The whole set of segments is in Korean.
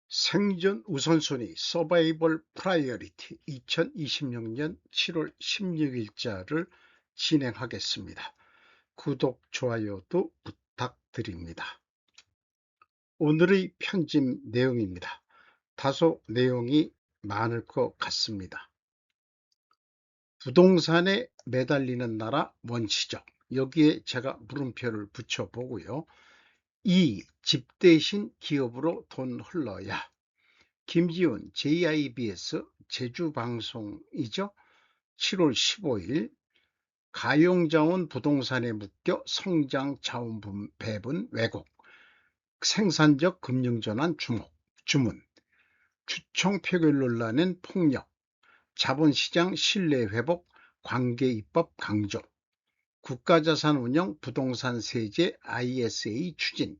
생존 우선순위 서바이벌 프라이어리티 2026년 7월 16일자를 진행하겠습니다. 구독, 좋아요도 부탁드립니다. 오늘의 편집 내용입니다. 다소 내용이 많을 것 같습니다. 부동산에 매달리는 나라 원시적, 여기에 제가 물음표를 붙여보고요. 집 대신 기업으로 돈 흘러야. 김지훈 JIBS 제주방송이죠. 7월 15일 가용자원 부동산에 묶여 성장 자원 배분 왜곡, 생산적 금융전환 주문, 주총 표결 논란엔 폭력, 자본시장 신뢰회복, 관계입법 강조, 국가자산운용 부동산 세제 ISA 추진,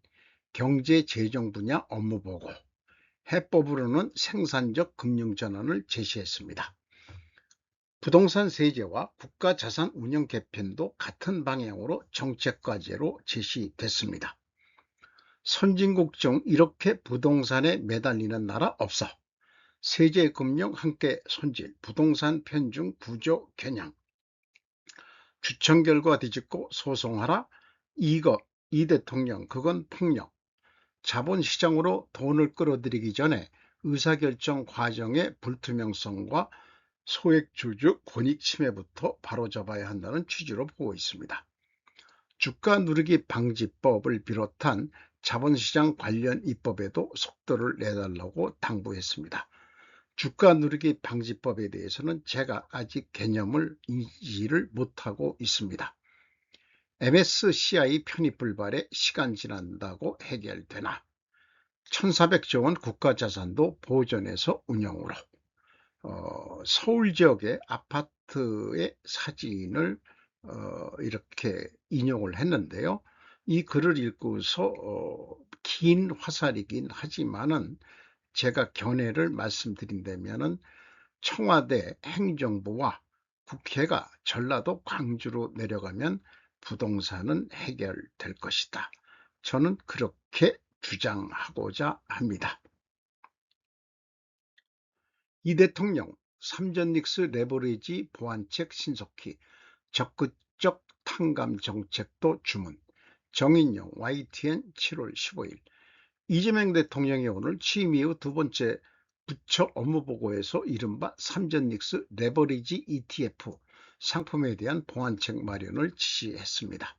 경제재정 분야 업무보고, 해법으로는 생산적 금융전환을 제시했습니다. 부동산 세제와 국가자산 운영 개편도 같은 방향으로 정책과제로 제시됐습니다. 선진국 중 이렇게 부동산에 매달리는 나라 없어. 세제 금융 함께 손질, 부동산 편중 구조 겨냥, 주청 결과 뒤집고 소송하라. 이 대통령 그건 폭력. 자본시장으로 돈을 끌어들이기 전에 의사결정 과정의 불투명성과 소액주주 권익침해부터 바로잡아야 한다는 취지로 보고 있습니다. 주가 누르기 방지법을 비롯한 자본시장 관련 입법에도 속도를 내달라고 당부했습니다. 주가 누르기 방지법에 대해서는 제가 아직 개념을 인지를 못하고 있습니다. MSCI 편입 불발에 시간 지난다고 해결되나? 1400조 원 국가자산도 보존해서 운영으로. 서울 지역의 아파트의 사진을 이렇게 인용을 했는데요. 이 글을 읽고서 긴 화살이긴 하지만은 제가 견해를 말씀드린다면은 청와대 행정부와 국회가 전라도 광주로 내려가면 부동산은 해결될 것이다. 저는 그렇게 주장하고자 합니다. 이 대통령 삼전 닉스 레버리지 보완책 신속히, 적극적 탕감 정책도 주문. 정인용 YTN 7월 15일. 이재명 대통령이 오늘 취임 이후 두 번째 부처 업무보고에서 이른바 삼전 닉스 레버리지 ETF 상품에 대한 보완책 마련을 지시했습니다.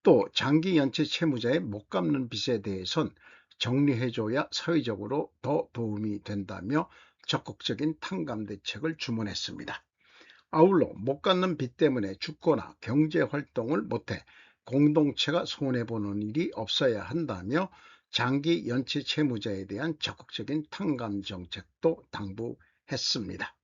또 장기 연체 채무자의 못 갚는 빚에 대해선 정리해줘야 사회적으로 더 도움이 된다며 적극적인 탕감 대책을 주문했습니다. 아울러 못 갚는 빚 때문에 죽거나 경제활동을 못해 공동체가 손해보는 일이 없어야 한다며 장기 연체 채무자에 대한 적극적인 탕감 정책도 당부했습니다.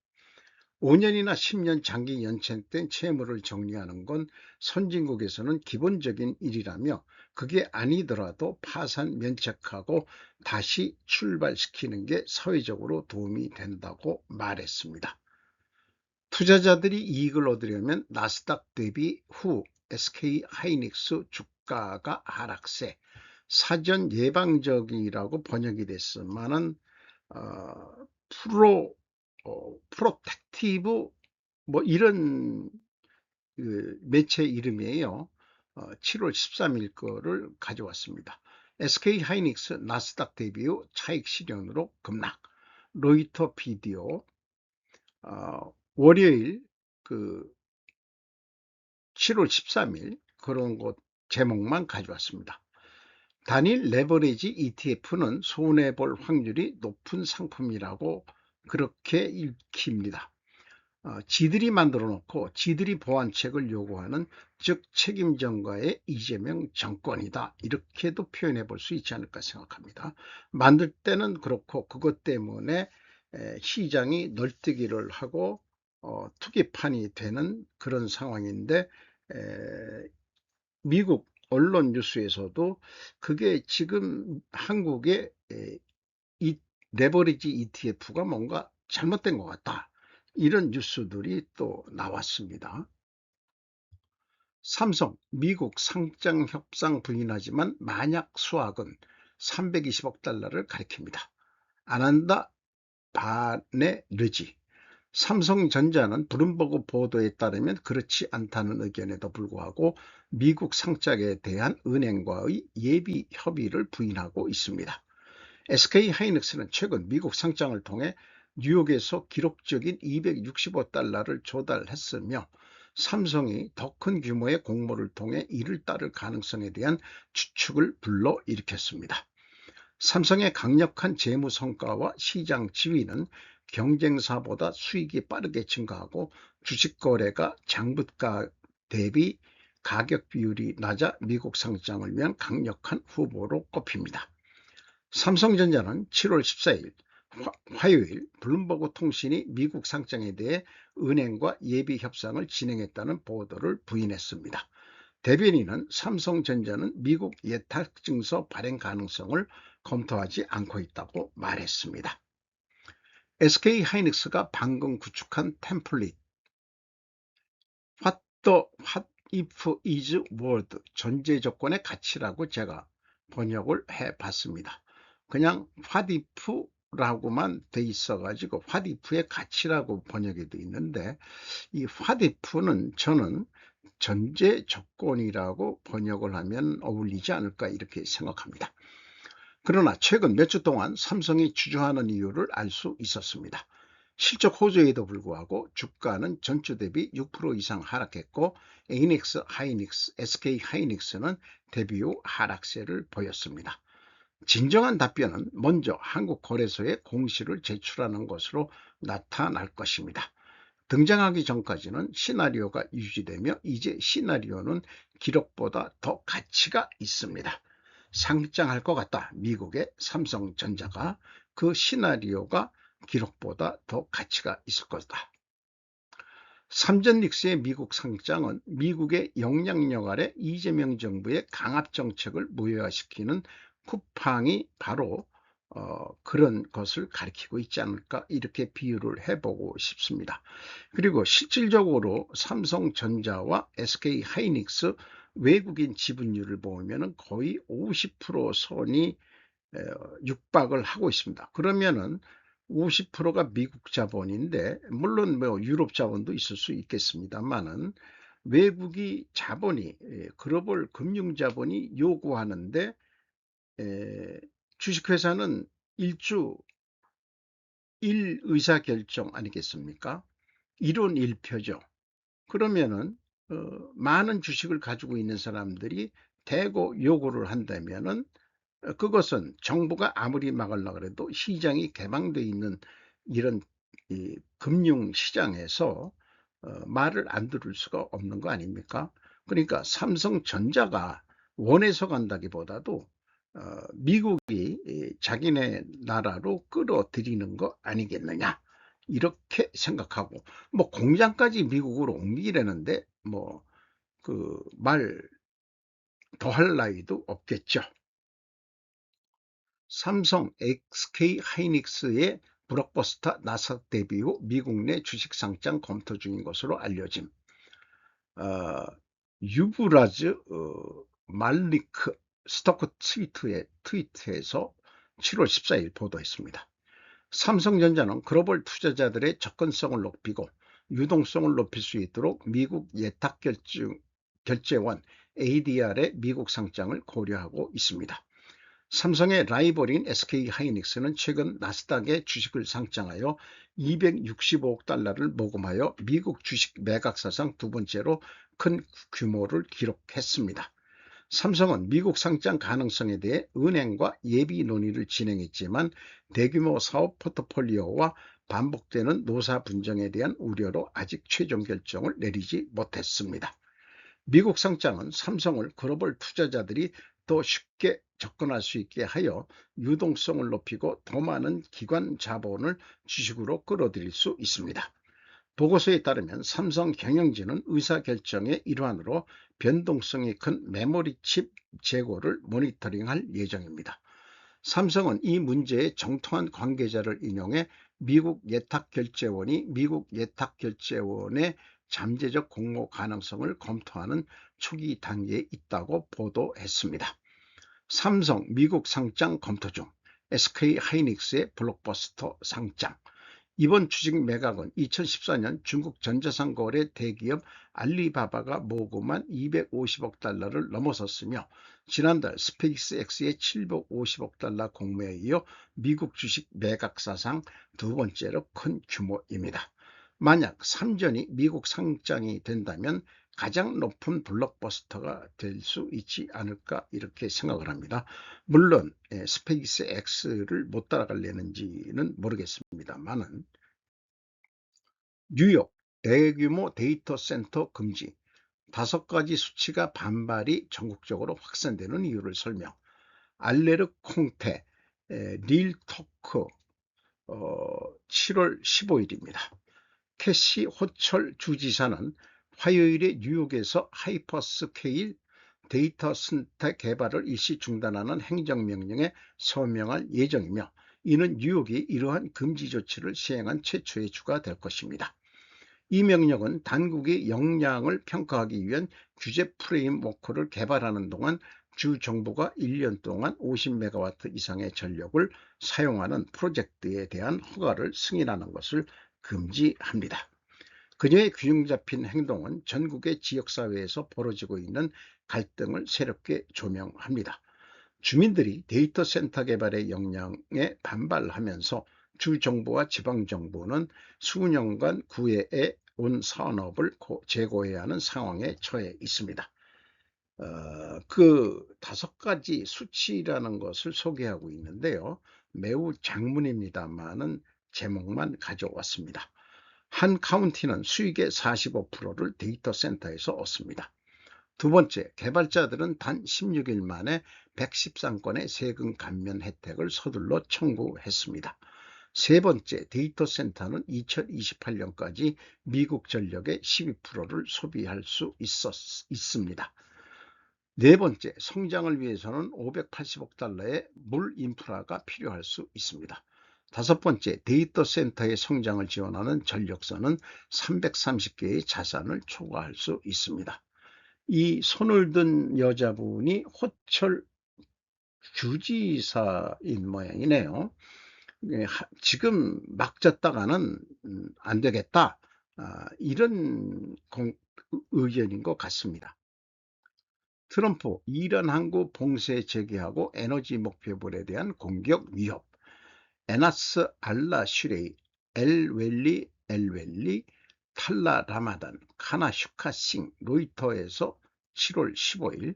5년이나 10년 장기 연체된 채무를 정리하는 건 선진국에서는 기본적인 일이라며 그게 아니더라도 파산 면책하고 다시 출발시키는 게 사회적으로 도움이 된다고 말했습니다. 투자자들이 이익을 얻으려면 나스닥 대비 후 SK하이닉스 주가가 하락세, 사전 예방적이라고 번역이 됐지만은 프로텍티브 뭐 이런 매체 이름이에요. 7월 13일 거를 가져왔습니다. SK하이닉스 나스닥 대비 후 차익 실현으로 급락. 로이터 비디오 월요일 7월 13일 그런 것 제목만 가져왔습니다. 단일 레버리지 ETF는 손해볼 확률이 높은 상품이라고 그렇게 읽힙니다. 지들이 만들어 놓고 지들이 보완책을 요구하는, 즉 책임전가의 이재명 정권이다, 이렇게도 표현해 볼 수 있지 않을까 생각합니다. 만들 때는 그렇고 그것 때문에 시장이 널뛰기를 하고 투기판이 되는 그런 상황인데, 미국 언론 뉴스에서도 그게 지금 한국의 이 레버리지 ETF가 뭔가 잘못된 것 같다, 이런 뉴스들이 또 나왔습니다. 삼성, 미국 상장 협상 부인하지만 만약 수확은 320억 달러를 가리킵니다. 아난다 바네르지. 삼성전자는 블룸버그 보도에 따르면 그렇지 않다는 의견에도 불구하고 미국 상장에 대한 은행과의 예비 협의를 부인하고 있습니다. SK하이닉스는 최근 미국 상장을 통해 뉴욕에서 기록적인 $265를 조달했으며 삼성이 더 큰 규모의 공모를 통해 이를 따를 가능성에 대한 추측을 불러일으켰습니다. 삼성의 강력한 재무 성과와 시장 지위는 경쟁사보다 수익이 빠르게 증가하고 주식 거래가 장부가 대비 가격 비율이 낮아 미국 상장을 위한 강력한 후보로 꼽힙니다. 삼성전자는 7월 14일 화요일 블룸버그 통신이 미국 상장에 대해 은행과 예비 협상을 진행했다는 보도를 부인했습니다. 대변인은 삼성전자는 미국 예탁증서 발행 가능성을 검토하지 않고 있다고 말했습니다. SK하이닉스가 방금 구축한 템플릿 What the what if is world, 전제 조건의 가치라고 제가 번역을 해봤습니다. 그냥 what if라고만 돼 있어가지고 what if의 가치라고 번역이 돼 있는데, 이 what if는 저는 전제 조건이라고 번역을 하면 어울리지 않을까 이렇게 생각합니다. 그러나 최근 몇 주 동안 삼성이 주저하는 이유를 알 수 있었습니다. 실적 호조에도 불구하고 주가는 전주 대비 6% 이상 하락했고 에이닉스 하이닉스, SK하이닉스는 대비 후 하락세를 보였습니다. 진정한 답변은 먼저 한국거래소에 공시를 제출하는 것으로 나타날 것입니다. 등장하기 전까지는 시나리오가 유지되며 이제 시나리오는 기록보다 더 가치가 있습니다. 상장할 것 같다. 미국의 삼성전자가 그 시나리오가 기록보다 더 가치가 있을 것이다. 삼전닉스의 미국 상장은 미국의 영향력 아래 이재명 정부의 강압 정책을 무효화시키는 쿠팡이 바로 그런 것을 가리키고 있지 않을까 이렇게 비유를 해보고 싶습니다. 그리고 실질적으로 삼성전자와 SK하이닉스 외국인 지분율을 보면 거의 50% 선이 육박을 하고 있습니다. 그러면은 50%가 미국 자본인데, 물론 뭐 유럽 자본도 있을 수 있겠습니다만은 외국이 자본이 글로벌 금융 자본이 요구하는데 주식회사는 일주 1의사결정 아니겠습니까? 1원 1표죠. 그러면은 많은 주식을 가지고 있는 사람들이 대거 요구를 한다면은 그것은 정부가 아무리 막으려고 해도 시장이 개방되어 있는 이런 금융시장에서 말을 안 들을 수가 없는 거 아닙니까? 그러니까 삼성전자가 원해서 간다기보다도 미국이 자기네 나라로 끌어들이는 거 아니겠느냐 이렇게 생각하고, 뭐 공장까지 미국으로 옮기려는데 뭐 그 말 더할 나위도 없겠죠. 삼성, SK하이닉스의 블록버스터 나스닥 대비 후 미국 내 주식 상장 검토 중인 것으로 알려짐. 유브라즈 말리크 스토크 트위트에서 7월 14일 보도했습니다. 삼성전자는 글로벌 투자자들의 접근성을 높이고 유동성을 높일 수 있도록 미국 예탁결제원 ADR의 미국 상장을 고려하고 있습니다. 삼성의 라이벌인 SK하이닉스는 최근 나스닥에 주식을 상장하여 $265를 모금하여 미국 주식 매각 사상 두 번째로 큰 규모를 기록했습니다. 삼성은 미국 상장 가능성에 대해 은행과 예비 논의를 진행했지만 대규모 사업 포트폴리오와 반복되는 노사 분쟁에 대한 우려로 아직 최종 결정을 내리지 못했습니다. 미국 상장은 삼성을 글로벌 투자자들이 더 쉽게 접근할 수 있게 하여 유동성을 높이고 더 많은 기관 자본을 주식으로 끌어들일 수 있습니다. 보고서에 따르면 삼성 경영진은 의사결정의 일환으로 변동성이 큰 메모리 칩 재고를 모니터링할 예정입니다. 삼성은 이 문제에 정통한 관계자를 인용해 미국 예탁결제원이 미국 예탁결제원의 잠재적 공모 가능성을 검토하는 초기 단계에 있다고 보도했습니다. 삼성 미국 상장 검토 중. SK하이닉스의 블록버스터 상장. 이번 주식 매각은 2014년 중국 전자상 거래 대기업 알리바바가 모금한 250억 달러를 넘어섰으며 지난달 스페이스X의 750억 달러 공모에 이어 미국 주식 매각 사상 두 번째로 큰 규모입니다. 만약 삼전이 미국 상장이 된다면 가장 높은 블록버스터가 될 수 있지 않을까 이렇게 생각을 합니다. 물론 스페이스X를 못 따라가려는지는 모르겠습니다만은 뉴욕 대규모 데이터 센터 금지 5가지 수치가 반발이 전국적으로 확산되는 이유를 설명. 알레르 콩테 릴토크 7월 15일입니다. 캐시 호철 주지사는 화요일에 뉴욕에서 하이퍼스케일 데이터 센터 개발을 일시 중단하는 행정명령에 서명할 예정이며 이는 뉴욕이 이러한 금지 조치를 시행한 최초의 주가 될 것입니다. 이 명령은 당국의 역량을 평가하기 위한 규제 프레임워크를 개발하는 동안 주 정부가 1년 동안 50메가와트 이상의 전력을 사용하는 프로젝트에 대한 허가를 승인하는 것을 금지합니다. 그녀의 균형 잡힌 행동은 전국의 지역사회에서 벌어지고 있는 갈등을 새롭게 조명합니다. 주민들이 데이터 센터 개발의 역량에 반발하면서 주 정부와 지방 정부는 수년간 구애에 온 산업을 재고해야 하는 상황에 처해 있습니다. 그 5가지 수치라는 것을 소개하고 있는데요. 매우 장문입니다만은 제목만 가져왔습니다. 한 카운티는 수익의 45%를 데이터 센터에서 얻습니다. 두 번째, 개발자들은 단 16일 만에 113건의 세금 감면 혜택을 서둘러 청구했습니다. 세 번째, 데이터 센터는 2028년까지 미국 전력의 12%를 소비할 수 있습니다. 네 번째, 성장을 위해서는 580억 달러의 물 인프라가 필요할 수 있습니다. 다섯 번째, 데이터 센터의 성장을 지원하는 전력선은 330개의 자산을 초과할 수 있습니다. 이 손을 든 여자분이 호철 주지사인 모양이네요. 지금 막 졌다가는 안 되겠다. 이런 의견인 것 같습니다. 트럼프, 이란 항구 봉쇄 재개하고 에너지 목표물에 대한 공격 위협. 에나스 알라 슈레이, 엘웰리, 탈라 라마단, 카나 슈카싱, 로이터에서 7월 15일,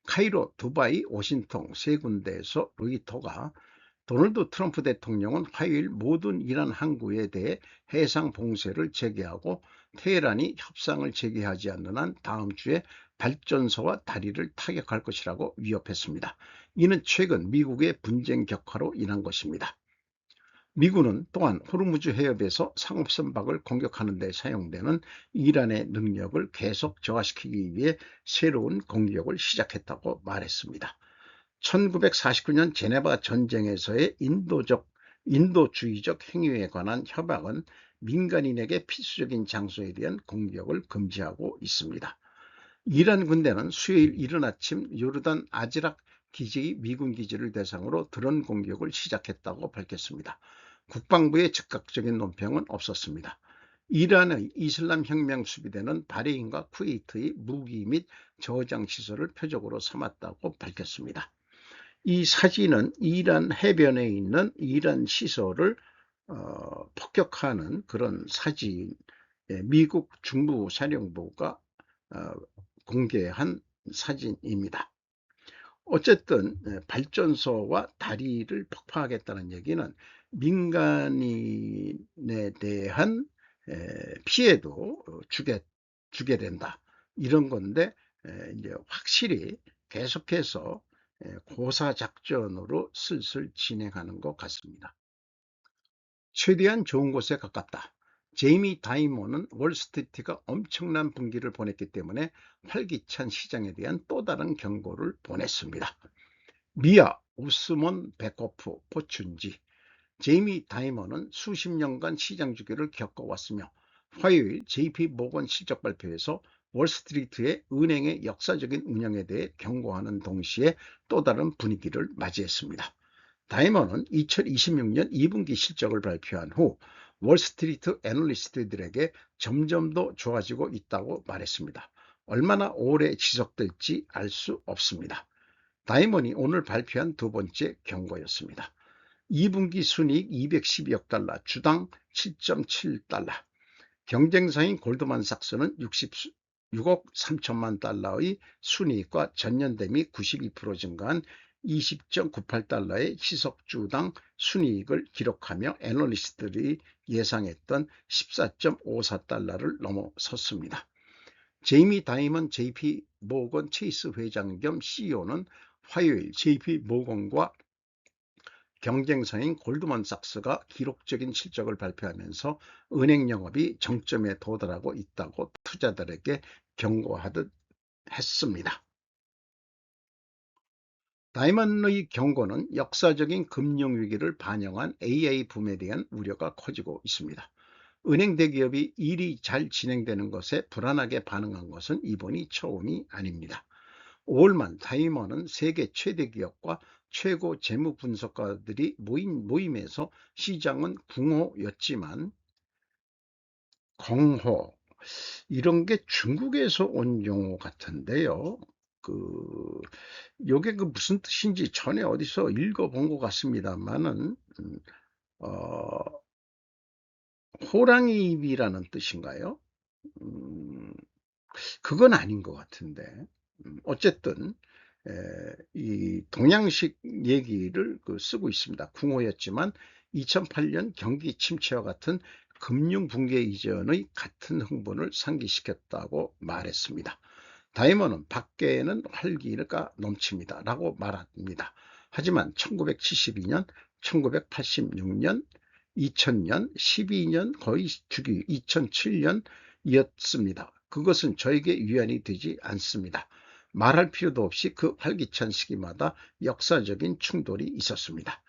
카이로, 두바이, 워싱턴 세 군데에서 로이터가 도널드 트럼프 대통령은 화요일 모든 이란 항구에 대해 해상 봉쇄를 재개하고 테헤란이 협상을 재개하지 않는 한 다음 주에 발전소와 다리를 타격할 것이라고 위협했습니다. 이는 최근 미국의 분쟁 격화로 인한 것입니다. 미군은 또한 호르무즈 해협에서 상업선박을 공격하는 데 사용되는 이란의 능력을 계속 저하시키기 위해 새로운 공격을 시작했다고 말했습니다. 1949년 제네바 전쟁에서의 인도주의적 행위에 관한 협약은 민간인에게 필수적인 장소에 대한 공격을 금지하고 있습니다. 이란 군대는 수요일 이른 아침 요르단 아즈락 기지의 미군 기지를 대상으로 드론 공격을 시작했다고 밝혔습니다. 국방부의 즉각적인 논평은 없었습니다. 이란의 이슬람 혁명 수비대는 바레인과 쿠웨이트의 무기 및 저장 시설을 표적으로 삼았다고 밝혔습니다. 이 사진은 이란 해변에 있는 이란 시설을 폭격하는 그런 사진, 미국 중부사령부가 공개한 사진입니다. 어쨌든 발전소와 다리를 폭파하겠다는 얘기는 민간인에 대한 피해도 주게 된다. 이런 건데 이제 확실히 계속해서 고사작전으로 슬슬 진행하는 것 같습니다. 최대한 좋은 곳에 가깝다. 제이미 다이먼은 월스트리트가 엄청난 분기를 보냈기 때문에 활기찬 시장에 대한 또 다른 경고를 보냈습니다. 미아 우스몬 베코프 포춘지. 제이미 다이먼은 수십 년간 시장 주기를 겪어왔으며 화요일 JP 모건 실적 발표에서 월스트리트의 은행의 역사적인 운영에 대해 경고하는 동시에 또 다른 분위기를 맞이했습니다. 다이먼은 2026년 2분기 실적을 발표한 후 월스트리트 애널리스트들에게 점점 더 좋아지고 있다고 말했습니다. 얼마나 오래 지속될지 알 수 없습니다. 다이먼이 오늘 발표한 두 번째 경고였습니다. 2분기 순이익 212억 달러, 주당 7.7달러. 경쟁사인 골드만삭스는 66억 3천만 달러의 순이익과 전년 대비 92% 증가한 20.98달러의 시석주당 순이익을 기록하며 애널리스트들이 예상했던 14.54달러를 넘어섰습니다. 제이미 다이먼 JP 모건 체이스 회장 겸 CEO는 화요일 JP 모건과 경쟁사인 골드만삭스가 기록적인 실적을 발표하면서 은행 영업이 정점에 도달하고 있다고 투자자들에게 경고하듯 했습니다. 다이먼의 경고는 역사적인 금융위기를 반영한 AI 붐에 대한 우려가 커지고 있습니다. 은행 대기업이 일이 잘 진행되는 것에 불안하게 반응한 것은 이번이 처음이 아닙니다. 5월만 다이먼은 세계 최대 기업과 최고 재무 분석가들이 모임에서 시장은 궁호였지만 공호 이런 게 중국에서 온 용어 같은데요. 요게 무슨 뜻인지 전에 어디서 읽어본 것 같습니다만은 어, 호랑이 입이라는 뜻인가요? 음, 그건 아닌 것 같은데 어쨌든 이 동양식 얘기를 쓰고 있습니다. 궁호였지만 2008년 경기 침체와 같은 금융 붕괴 이전의 같은 흥분을 상기시켰다고 말했습니다. 다이먼은 밖에는 활기가 넘칩니다 라고 말합니다. 하지만 1972년, 1986년, 2000년, 12년 거의 주기 2007년이었습니다. 그것은 저에게 위안이 되지 않습니다. 말할 필요도 없이 그 활기찬 시기마다 역사적인 충돌이 있었습니다.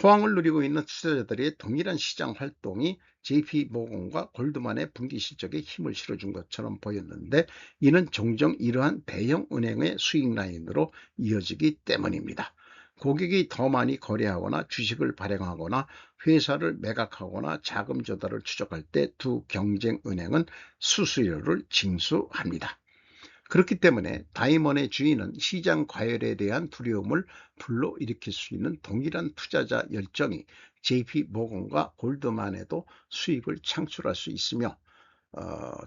호황을 누리고 있는 투자자들의 동일한 시장 활동이 JP모건과 골드만의 분기 실적에 힘을 실어준 것처럼 보였는데 이는 종종 이러한 대형 은행의 수익 라인으로 이어지기 때문입니다. 고객이 더 많이 거래하거나 주식을 발행하거나 회사를 매각하거나 자금 조달을 추적할 때 두 경쟁 은행은 수수료를 징수합니다. 그렇기 때문에 다이먼의 주인은 시장 과열에 대한 두려움을 불러일으킬 수 있는 동일한 투자자 열정이 JP모건과 골드만에도 수익을 창출할 수 있으며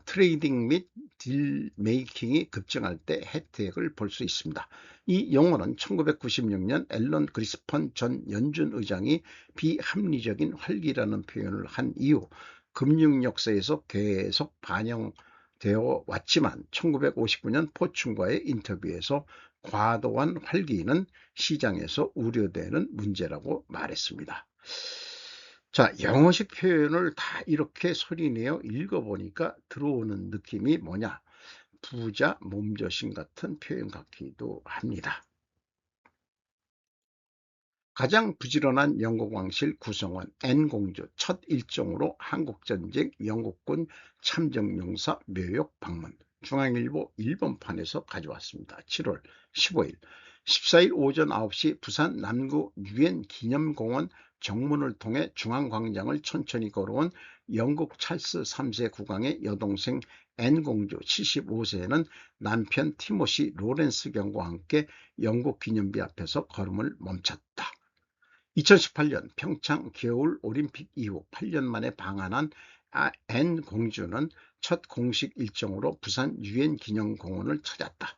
트레이딩 및 딜메이킹이 급증할 때 혜택을 볼 수 있습니다. 이 용어는 1996년 앨런 그리스펀 전 연준 의장이 비합리적인 활기라는 표현을 한 이후 금융 역사에서 계속 반영되어 왔지만 1959년 포춘과의 인터뷰에서 과도한 활기는 시장에서 우려되는 문제라고 말했습니다. 자, 영어식 표현을 다 이렇게 소리내어 읽어보니까 들어오는 느낌이 뭐냐? 부자 몸조심 같은 표현 같기도 합니다. 가장 부지런한 영국 왕실 구성원 앤공주 첫 일정으로 한국전쟁 영국군 참전용사 묘역 방문. 중앙일보 1번판에서 가져왔습니다. 7월 15일 14일 오전 9시 부산 남구 유엔 기념공원 정문을 통해 중앙광장을 천천히 걸어온 영국 찰스 3세 국왕의 여동생 앤공주 75세는 남편 티모시 로렌스 경과 함께 영국 기념비 앞에서 걸음을 멈췄다. 2018년 평창 겨울 올림픽 이후 8년 만에 방한한 앤 공주는 첫 공식 일정으로 부산 유엔 기념공원을 찾았다.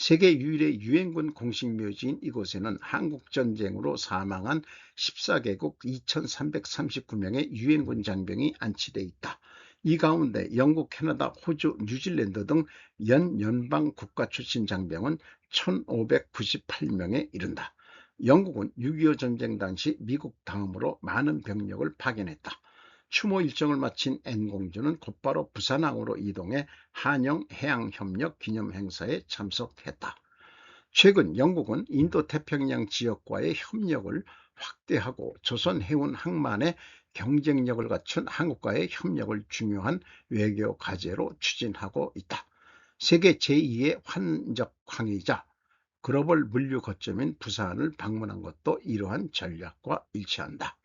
세계 유일의 유엔군 공식 묘지인 이곳에는 한국전쟁으로 사망한 14개국 2339명의 유엔군 장병이 안치되어 있다. 이 가운데 영국, 캐나다, 호주, 뉴질랜드 등 연방 국가 출신 장병은 1598명에 이른다. 영국은 6.25 전쟁 당시 미국 다음으로 많은 병력을 파견했다. 추모 일정을 마친 앤공주는 곧바로 부산항으로 이동해 한영 해양협력 기념행사에 참석했다. 최근 영국은 인도태평양 지역과의 협력을 확대하고 조선 해운 항만의 경쟁력을 갖춘 한국과의 협력을 중요한 외교 과제로 추진하고 있다. 세계 제2의 환적항이자 글로벌 물류 거점인 부산을 방문한 것도 이러한 전략과 일치한다.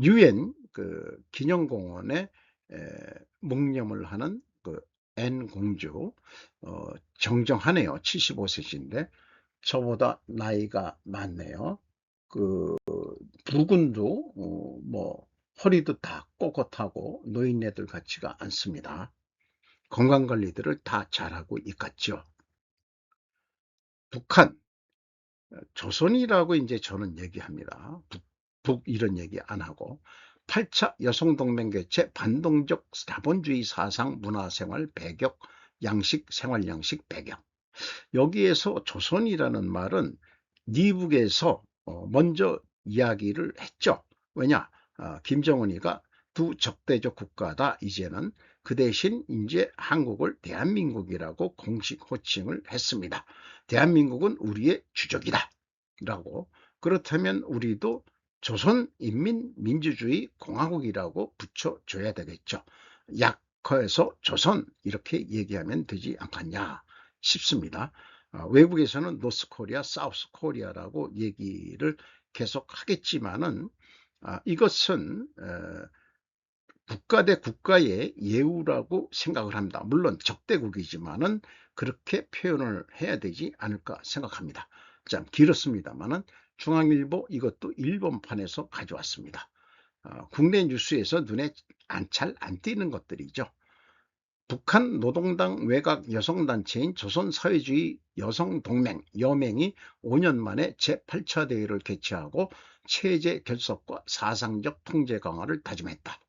유엔 그 기념공원에 묵념을 하는 그 N 공주, 정정하네요. 75세신데 저보다 나이가 많네요. 그 부군도 뭐 허리도 다 꼿꼿하고 노인네들 같지가 않습니다. 건강관리들을 다 잘하고 있겠죠. 북한, 조선이라고 이제 저는 얘기합니다. 북 이런 얘기 안 하고 8차 여성동맹 개최 반동적 자본주의 사상 문화생활 배격 양식 생활양식 배경, 여기에서 조선이라는 말은 미국에서 먼저 이야기를 했죠. 왜냐? 김정은이가 두 적대적 국가다. 이제는 그 대신 이제 한국을 대한민국이라고 공식 호칭을 했습니다. 대한민국은 우리의 주적이다 라고. 그렇다면 우리도 조선인민민주주의 공화국이라고 붙여줘야 되겠죠. 약화해서 조선 이렇게 얘기하면 되지 않겠냐 싶습니다. 외국에서는 노스 코리아, 사우스 코리아라고 얘기를 계속 하겠지만은 이것은 국가 대 국가의 예우라고 생각을 합니다. 물론 적대국이지만은 그렇게 표현을 해야 되지 않을까 생각합니다. 참 길었습니다만은 중앙일보 이것도 일본판에서 가져왔습니다. 국내 뉴스에서 눈에 잘 안 띄는 것들이죠. 북한 노동당 외곽 여성단체인 조선사회주의 여성동맹 여맹이 5년 만에 제8차 대회를 개최하고 체제 결속과 사상적 통제 강화를 다짐했다.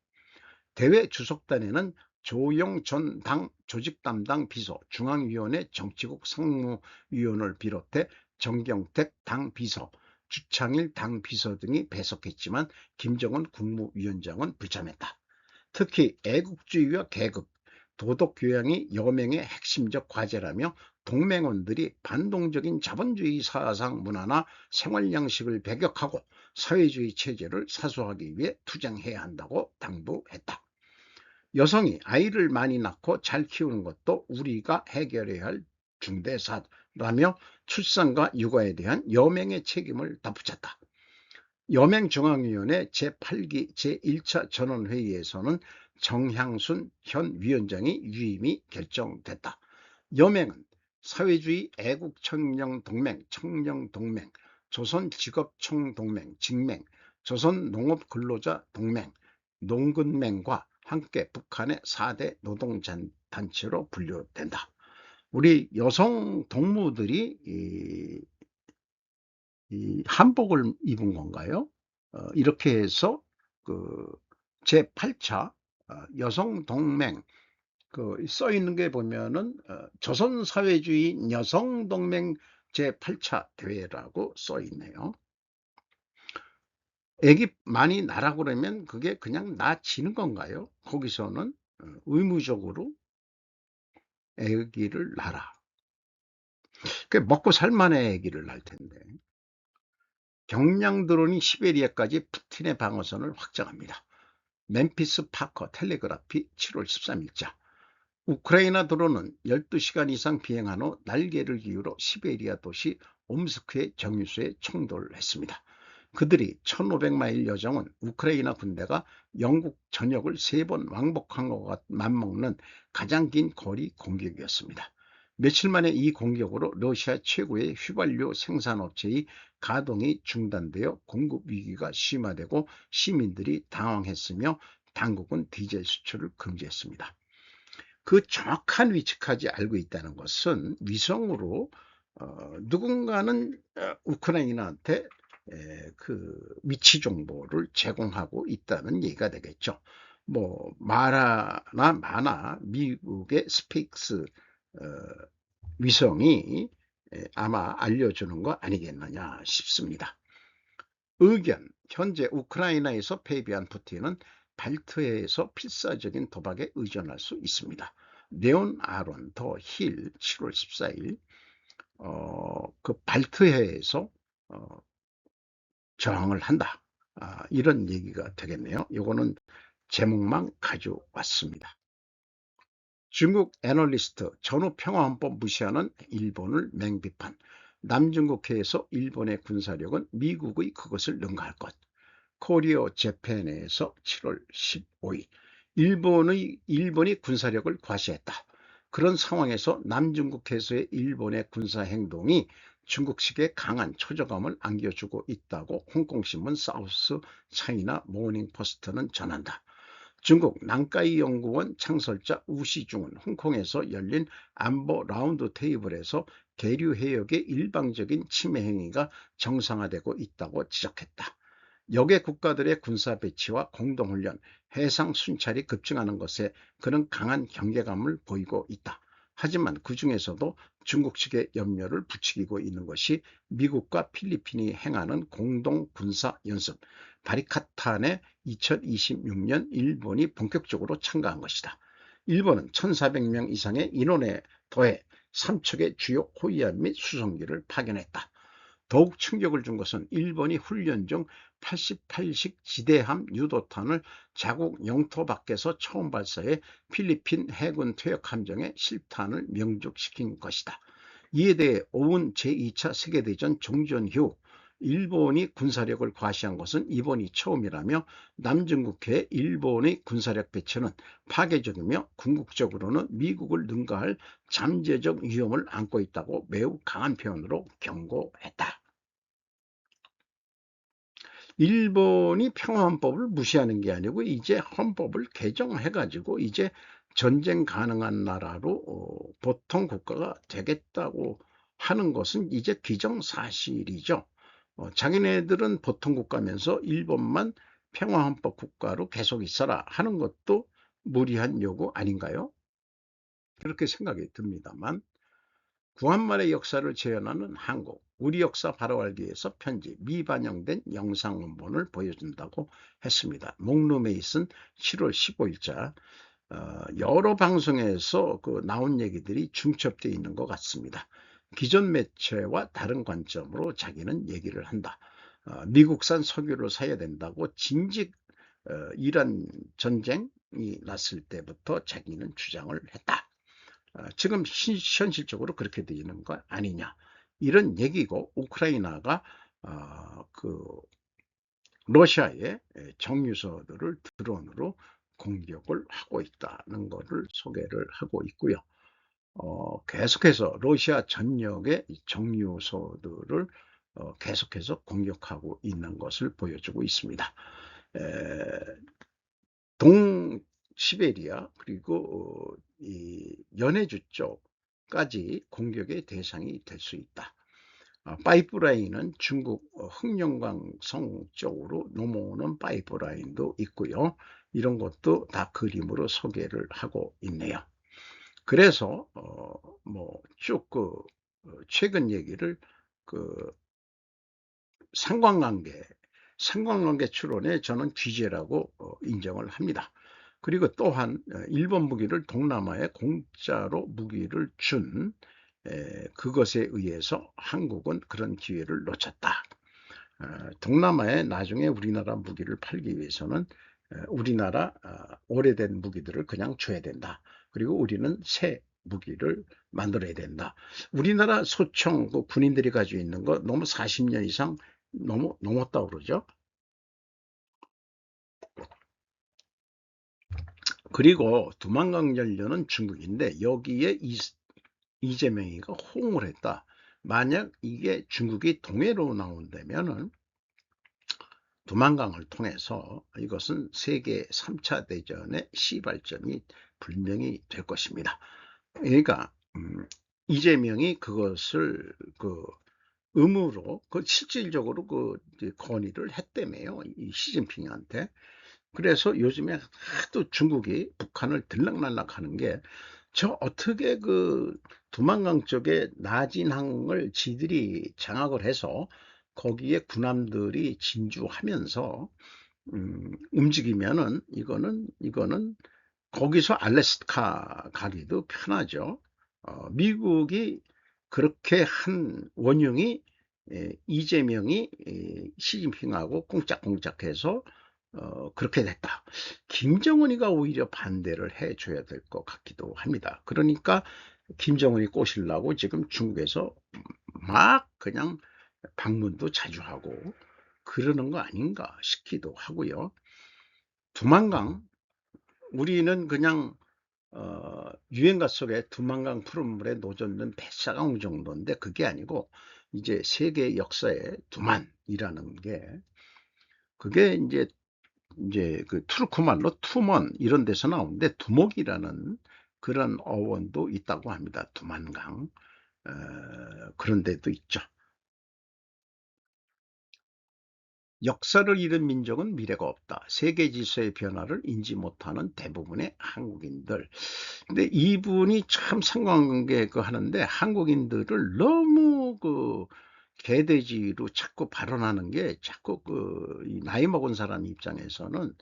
대회 주석단에는 조영 전 당 조직담당 비서, 중앙위원회 정치국 상무위원을 비롯해 정경택 당 비서, 주창일 당 비서 등이 배석했지만 김정은 국무위원장은 불참했다. 특히 애국주의와 계급, 도덕교양이 여맹의 핵심적 과제라며 동맹원들이 반동적인 자본주의 사상 문화나 생활양식을 배격하고 사회주의 체제를 사수하기 위해 투쟁해야 한다고 당부했다. 여성이 아이를 많이 낳고 잘 키우는 것도 우리가 해결해야 할 중대사라며 출산과 육아에 대한 여맹의 책임을 덧붙였다. 여맹중앙위원회 제8기 제1차 전원회의에서는 정향순 현 위원장이 유임이 결정됐다. 여맹은 사회주의 애국청년동맹, 청년동맹, 조선직업총동맹, 직맹, 조선농업근로자동맹, 농근맹과 함께 북한의 4대 노동단체로 분류된다. 우리 여성 동무들이 이 한복을 입은 건가요? 이렇게 해서 그 제8차 여성동맹 써 있는 게 보면은 조선사회주의 여성동맹 제8차 대회라고 써 있네요. 애기 많이 낳으라고 그러면 그게 그냥 낳지는 건가요? 거기서는 의무적으로 애기를 낳아라. 먹고 살만한 애기를 낳을 텐데. 경량 드론이 시베리아까지 푸틴의 방어선을 확장합니다. 멤피스 파커 텔레그라피 7월 13일자. 우크라이나 드론은 12시간 이상 비행한 후 날개를 기울여 시베리아 도시 옴스크의 정유소에 총돌했습니다. 그들이 1500마일 여정은 우크라이나 군대가 영국 전역을 3번 왕복한 것과 맞먹는 가장 긴 거리 공격이었습니다. 며칠 만에 이 공격으로 러시아 최고의 휘발유 생산업체의 가동이 중단되어 공급 위기가 심화되고 시민들이 당황했으며 당국은 디젤 수출을 금지했습니다. 그 정확한 위치까지 알고 있다는 것은 위성으로 누군가는 우크라이나한테 그 위치 정보를 제공하고 있다는 얘기가 되겠죠. 뭐 마라나 마나 미국의 스페이스 위성이 아마 알려주는 거 아니겠느냐 싶습니다. 의견, 현재 우크라이나에서 패배한 푸틴은 발트해에서 필사적인 도박에 의존할 수 있습니다. 네온 아론 더 힐 7월 14일 그 발트해에서 저항을 한다. 이런 얘기가 되겠네요. 이거는 제목만 가져왔습니다. 중국 애널리스트 전후 평화헌법 무시하는 일본을 맹비판. 남중국해에서 일본의 군사력은 미국의 그것을 능가할 것. 코리어 재팬에서 7월 15일 일본이 군사력을 과시했다. 그런 상황에서 남중국해에서의 일본의 군사행동이 중국식의 강한 초저감을 안겨주고 있다고 홍콩신문 사우스 차이나 모닝포스트는 전한다. 중국 난카이 연구원 창설자 우시중은 홍콩에서 열린 안보 라운드 테이블에서 계류 해역의 일방적인 침해 행위가 정상화되고 있다고 지적했다. 역의 국가들의 군사 배치와 공동훈련, 해상 순찰이 급증하는 것에 그는 강한 경계감을 보이고 있다. 하지만 그 중에서도 중국 측의 염려를 부추기고 있는 것이 미국과 필리핀이 행하는 공동 군사 연습, 바리카탄에 2026년 일본이 본격적으로 참가한 것이다. 일본은 1,400명 이상의 인원에 더해 3척의 주요 호위함 및 수송기를 파견했다. 더욱 충격을 준 것은 일본이 훈련 중 88식 지대함 유도탄을 자국 영토 밖에서 처음 발사해 필리핀 해군 퇴역 함정에 실탄을 명중시킨 것이다. 이에 대해 오은 제2차 세계대전 종전 이후 일본이 군사력을 과시한 것은 이번이 처음이라며 남중국해의 일본의 군사력 배치는 파괴적이며 궁극적으로는 미국을 능가할 잠재적 위험을 안고 있다고 매우 강한 표현으로 경고했다. 일본이 평화헌법을 무시하는 게 아니고 이제 헌법을 개정해가지고 이제 전쟁 가능한 나라로 보통 국가가 되겠다고 하는 것은 이제 기정사실이죠. 자기네들은 보통 국가면서 일본만 평화헌법 국가로 계속 있어라 하는 것도 무리한 요구 아닌가요? 그렇게 생각이 듭니다만 구한말의 역사를 재현하는 한국, 우리 역사 바로 알기 위해서 편지, 미반영된 영상 원본을 보여준다고 했습니다. 목룸메이슨 7월 15일자 여러 방송에서 나온 얘기들이 중첩되어 있는 것 같습니다. 기존 매체와 다른 관점으로 자기는 얘기를 한다. 미국산 석유를 사야 된다고 진즉 이란 전쟁이 났을 때부터 자기는 주장을 했다. 지금 현실적으로 그렇게 되는 거 아니냐 이런 얘기고 우크라이나가 러시아의 정유소들을 드론으로 공격을 하고 있다는 것을 소개를 하고 있고요. 계속해서 러시아 전역의 정유소들을 계속해서 공격하고 있는 것을 보여주고 있습니다. 동시베리아 그리고 이 연해주 쪽까지 공격의 대상이 될 수 있다. 파이프라인은 중국 흑룡강성 쪽으로 넘어오는 파이프라인도 있고요. 이런 것도 다 그림으로 소개를 하고 있네요. 그래서 쭉 최근 얘기를 상관관계 추론에 저는 귀재라고 인정을 합니다. 그리고 또한 일본 무기를 동남아에 공짜로 무기를 준 그것에 의해서 한국은 그런 기회를 놓쳤다. 동남아에 나중에 우리나라 무기를 팔기 위해서는 우리나라 오래된 무기들을 그냥 줘야 된다. 그리고 우리는 새 무기를 만들어야 된다. 우리나라 소총 군인들이 가지고 있는 거 너무 40년 이상 넘었다고 그러죠. 그리고 두만강연료는 중국인데 여기에 이재명이가 호응을 했다. 만약 이게 중국이 동해로 나온다면은 두만강을 통해서 이것은 세계 3차 대전의 시발점이 분명히 될 것입니다. 그러니까 이재명이 그것을 의무로 실질적으로 건의를 했다며요. 이 시진핑한테. 그래서 요즘에 하도 중국이 북한을 들락날락하는 게 저 어떻게 두만강 쪽에 나진항을 지들이 장악을 해서 거기에 군함들이 진주하면서 움직이면은 이거는 거기서 알래스카 가기도 편하죠. 미국이 그렇게 한 원흉이 이재명이 시진핑하고 꽁짝꽁짝해서 그렇게 됐다. 김정은이가 오히려 반대를 해줘야 될 것 같기도 합니다. 그러니까 김정은이 꼬시려고 지금 중국에서 막 그냥 방문도 자주 하고 그러는 거 아닌가 싶기도 하고요. 두만강, 우리는 그냥 유행가 속에 두만강 푸른 물에 노젓는 뱃사강 정도인데 그게 아니고 이제 세계 역사에 두만이라는 게 그게 이제 그 투르크 말로 투먼 이런 데서 나오는데 두목이라는 그런 어원도 있다고 합니다. 두만강 그런 데도 있죠. 역사를 잃은 민족은 미래가 없다. 세계 질서의 변화를 인지 못하는 대부분의 한국인들. 근데 이분이 참 상관관계 그 하는데 한국인들을 너무 그 개돼지로 자꾸 발언하는 게 자꾸 이 나이 먹은 사람 입장에서는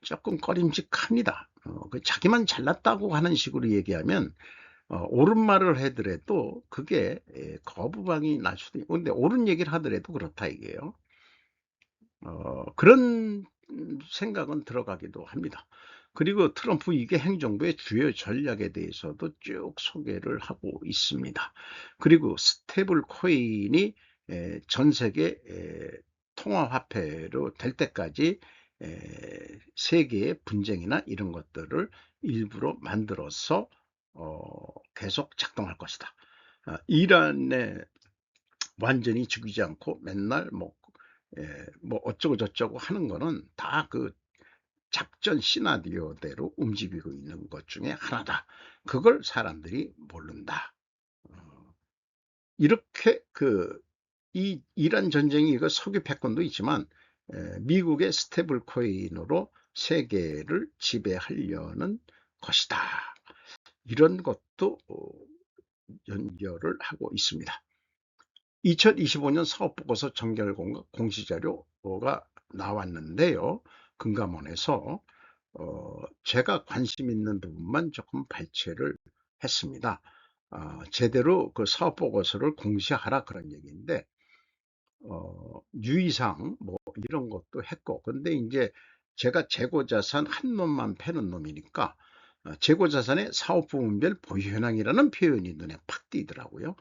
조금 꺼림직합니다. 그 자기만 잘났다고 하는 식으로 얘기하면 옳은 말을 하더라도 그게 거부감이 날 수도 있고 근데 옳은 얘기를 하더라도 그렇다 이게요. 그런 생각은 들어가기도 합니다. 그리고 트럼프 이게 행정부의 주요 전략에 대해서도 쭉 소개를 하고 있습니다. 그리고 스테이블 코인이 전 세계 통화화폐로 될 때까지 세계의 분쟁이나 이런 것들을 일부러 만들어서 계속 작동할 것이다. 이란에 완전히 죽이지 않고 맨날 뭐 어쩌고 저쩌고 하는 거는 다 그 작전 시나리오대로 움직이고 있는 것 중에 하나다. 그걸 사람들이 모른다. 어, 이렇게 이 이란 전쟁이 이거 석유 패권도 있지만 미국의 스테이블 코인으로 세계를 지배하려는 것이다. 이런 것도 연결을 하고 있습니다. 2025년 사업보고서 정결 공시자료가 나왔는데요. 금감원에서 제가 관심 있는 부분만 조금 발췌를 했습니다. 제대로 그 사업보고서를 공시하라 그런 얘기인데 유의사항 뭐 이런 것도 했고 근데 이제 제가 재고자산 한 놈만 패는 놈이니까 재고자산의 사업부문별 보유현황이라는 표현이 눈에 팍 띄더라고요.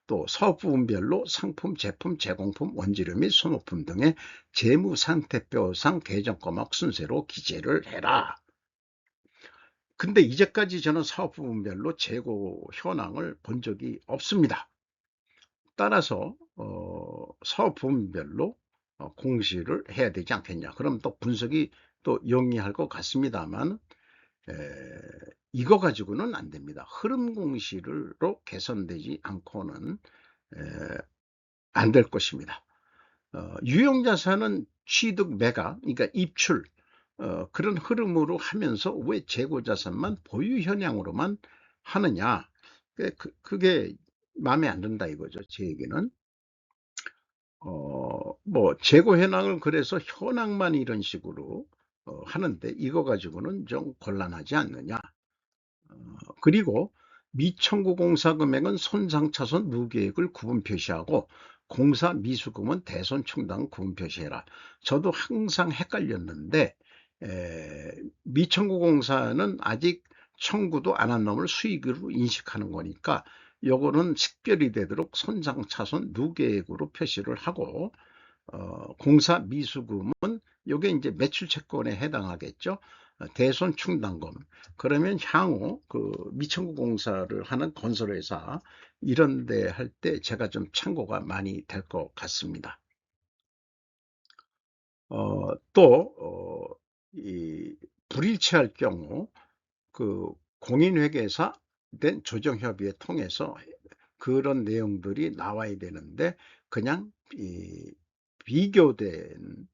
또 사업부문별로 상품, 제품, 제공품, 원재료 및 소모품 등의 재무상태표상 계정과목 순서로 기재를 해라. 근데 이제까지 저는 사업부문별로 재고 현황을 본 적이 없습니다. 따라서 사업부문별로 공시를 해야 되지 않겠냐. 그럼 또 분석이 또 용이할 것 같습니다만 이거 가지고는 안 됩니다. 흐름 공시로 개선되지 않고는 안 될 것입니다. 유형자산은 취득 매각, 그러니까 입출 그런 흐름으로 하면서 왜 재고자산만 보유 현황으로만 하느냐. 그게 마음에 안 든다 이거죠. 제 얘기는. 뭐 재고 현황을 그래서 현황만 이런 식으로 하는데 이거 가지고는 좀 곤란하지 않느냐. 그리고 미청구 공사 금액은 손상차손 무계획을 구분 표시하고 공사 미수금은 대손 충당 구분 표시해라. 저도 항상 헷갈렸는데 미청구 공사는 아직 청구도 안 한 놈을 수익으로 인식하는 거니까 요거는 식별이 되도록 손상차손 무계획으로 표시를 하고 공사 미수금은 요게 이제 매출 채권에 해당하겠죠. 대손 충당금. 그러면 향후 미청구 공사를 하는 건설회사 이런 데 할 때 제가 좀 참고가 많이 될 것 같습니다. 또 이 불일치할 경우 공인회계사 된 조정협의회 통해서 그런 내용들이 나와야 되는데 그냥 비교된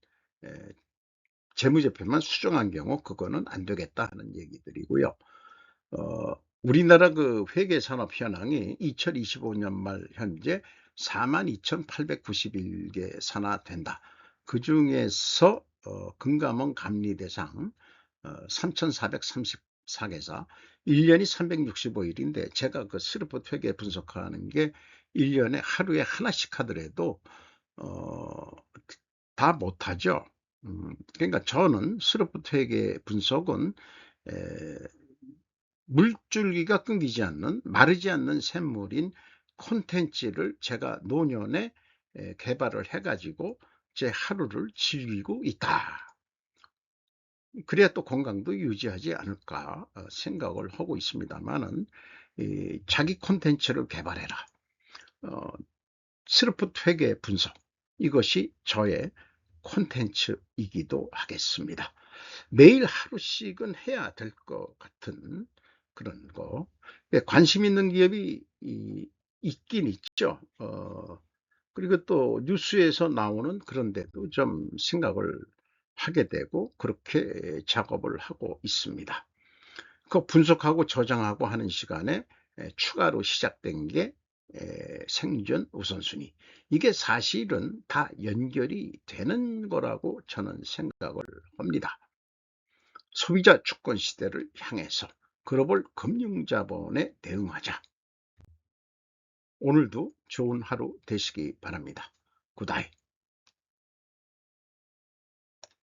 재무제표만 수정한 경우 그거는 안 되겠다 하는 얘기들이고요. 우리나라 회계산업 현황이 2025년 말 현재 42,891개 산하된다. 그 중에서 금감원 감리 대상 3,434개사 1년이 365일인데 제가 스리포트 회계 분석하는 게 1년에 하루에 하나씩 하더라도 다 못하죠. 그러니까 저는 스로프트 회계 분석은 에, 물줄기가 끊기지 않는 마르지 않는 샘물인 콘텐츠를 제가 노년에 개발을 해 가지고 제 하루를 즐기고 있다. 그래야 또 건강도 유지하지 않을까 생각을 하고 있습니다만은, 자기 콘텐츠를 개발해라. 어, 스루프트 회계 분석, 이것이 저의 콘텐츠이기도 하겠습니다. 매일 하루씩은 해야 될 것 같은 그런 거. 관심 있는 기업이 있긴 있죠. 그리고 또 뉴스에서 나오는 그런 데도 좀 생각을 하게 되고 그렇게 작업을 하고 있습니다. 그 분석하고 저장하고 하는 시간에 추가로 시작된 게 생존 우선순위. 이게 사실은 다 연결이 되는 거라고 저는 생각을 합니다. 소비자 주권 시대를 향해서 글로벌 금융자본에 대응하자. 오늘도 좋은 하루 되시기 바랍니다. 굿아이.